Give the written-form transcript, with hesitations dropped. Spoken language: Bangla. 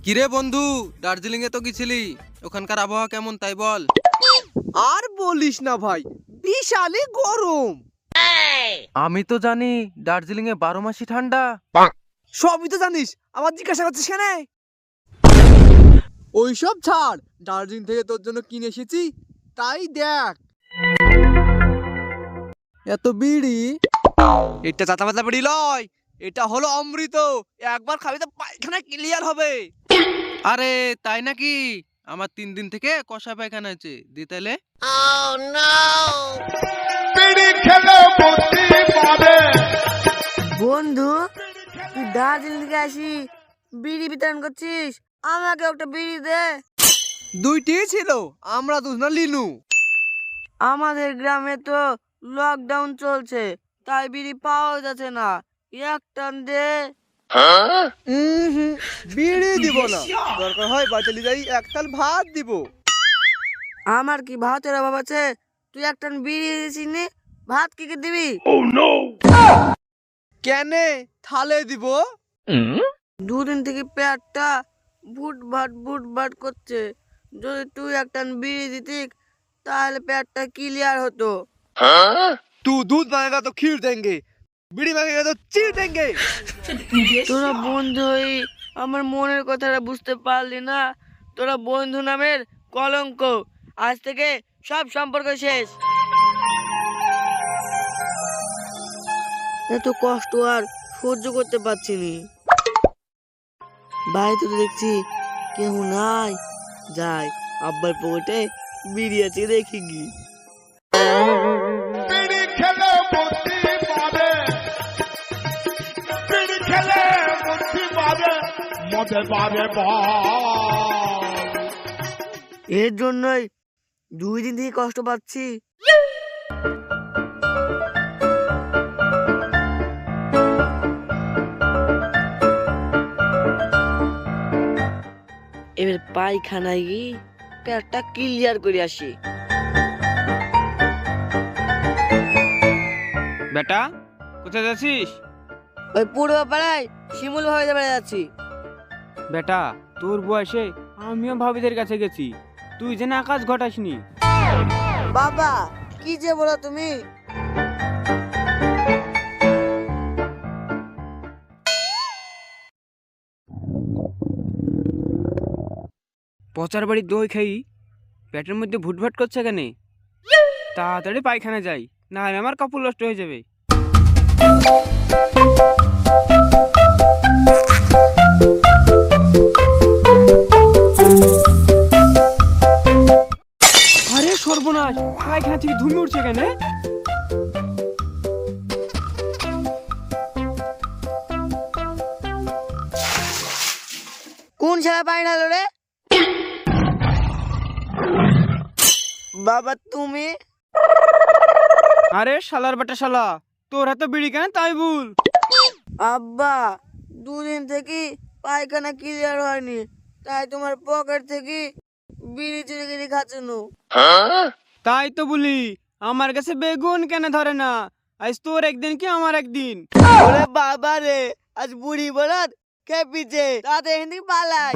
কিরে বন্ধু, দার্জিলিং এ তো গেছিলি, ওখানকার আবহাওয়া কেমন তাই বল। আর বলিস না ভাই, বিশালই গরম। আমি তো জানি দার্জিলিং এ 12 মাসই ঠান্ডা। সবই তো জানিস, আবার জিজ্ঞাসা করছিস কেন? ওইসব ছাড়, দার্জিলিং থেকে তোর জন্য কিনে এসেছি, তাই দেখ। এত বিড়ি, এটা চাতা পাতা বিড়ি লয়, এটা হলো অমৃত। একবার খাবি তো পায়খানা ক্লিয়ার হবে। আরে তাই নাকি? আমার 3 দিন থেকে কষা পায়খানা আছে, দি তাইলে। বন্ধু, তুই দার্জিলিং থেকে আসি বিড়ি বিতরণ করছিস, আমাকে একটা বিড়ি দে। দুইটি ছিল, আমরা দুজনা লিনু। আমাদের গ্রামে তো লকডাউন চলছে, তাই বিড়ি পাওয়া যাচ্ছে না, এক টান দে। বিড়ি দিব না, দরকার হয় বাটালি যাই একতাল ভাত দিব। আমার কি ভাতের অভাব আছে? তুই এক টান বিড়ি দিছিস নি, ভাত কি কি দিবি? কেনে থালে দিব। দুদিন থেকে পেটটা ভুট ভাট করছে, যদি তুই এক টান বিড়ি দিতিস তাহলে পেটটা ক্লিয়ার হতো। तू दूध मांगेगा तो खीर देंगे, बीड़ी मांगेगा तो चीर देंगे। তোরা বন্ধু হয়ে আমার মনের কথাটা বুঝতে পারলি না? তোরা বন্ধু নামের কলঙ্ক, আজ থেকে সব সম্পর্ক শেষ। এত কষ্ট আর সহ্য করতে পারছি নি। বাড়িতে তো দেখছি কেউ নাই, যাই আব্বার পকেটে বিড়ি আছে দেখি কি। এর জন্যই 2 দিন থেকে কষ্ট পাচ্ছি। এবার পায়খানায় গিয়ে পেটটা ক্লিয়ার করে আসি। বেটা, কোথায় যাচ্ছিস? ওই পূর্ব পাড়ায় শিমুল ভাবিদের বাড়ি যাচ্ছি। বেটা, তোর বয়সে আমিও ভাবিদের কাছে গেছি, তুই যেন আকাশ ঘটাসনি। বাবা, কি যে বলো তুমি? পচার বাড়ির দই খাই পেটের মধ্যে ভুটভাট করছে কেন? তাড়াতাড়ি পায়খানা যাই, না হলে আমার কাপড় নষ্ট হয়ে যাবে। আরে সর্বনাশ, পায়খানা থেকে ধুমে উঠছে কেন? কোন শালা পানি ঢালো রে? বাবা তুমি? আরে শালার বেটা শালা, তোর এত বিড়ি কেন তাই বল। আব্বা, 2 দিন থেকে পায়খানা ক্লিয়ার হয়নি, তাই তোমার পকেট থেকে বিড়ি চুরি করে খাচ্ছ। তাই তো বলি, আমার কাছে বেগুন কেন ধরে না? আজ তোর একদিন কি আমার একদিন। ওরে বাবা রে, আজ বুড়ি বলার খেপিছে, তাতে হিন্দি পালাই।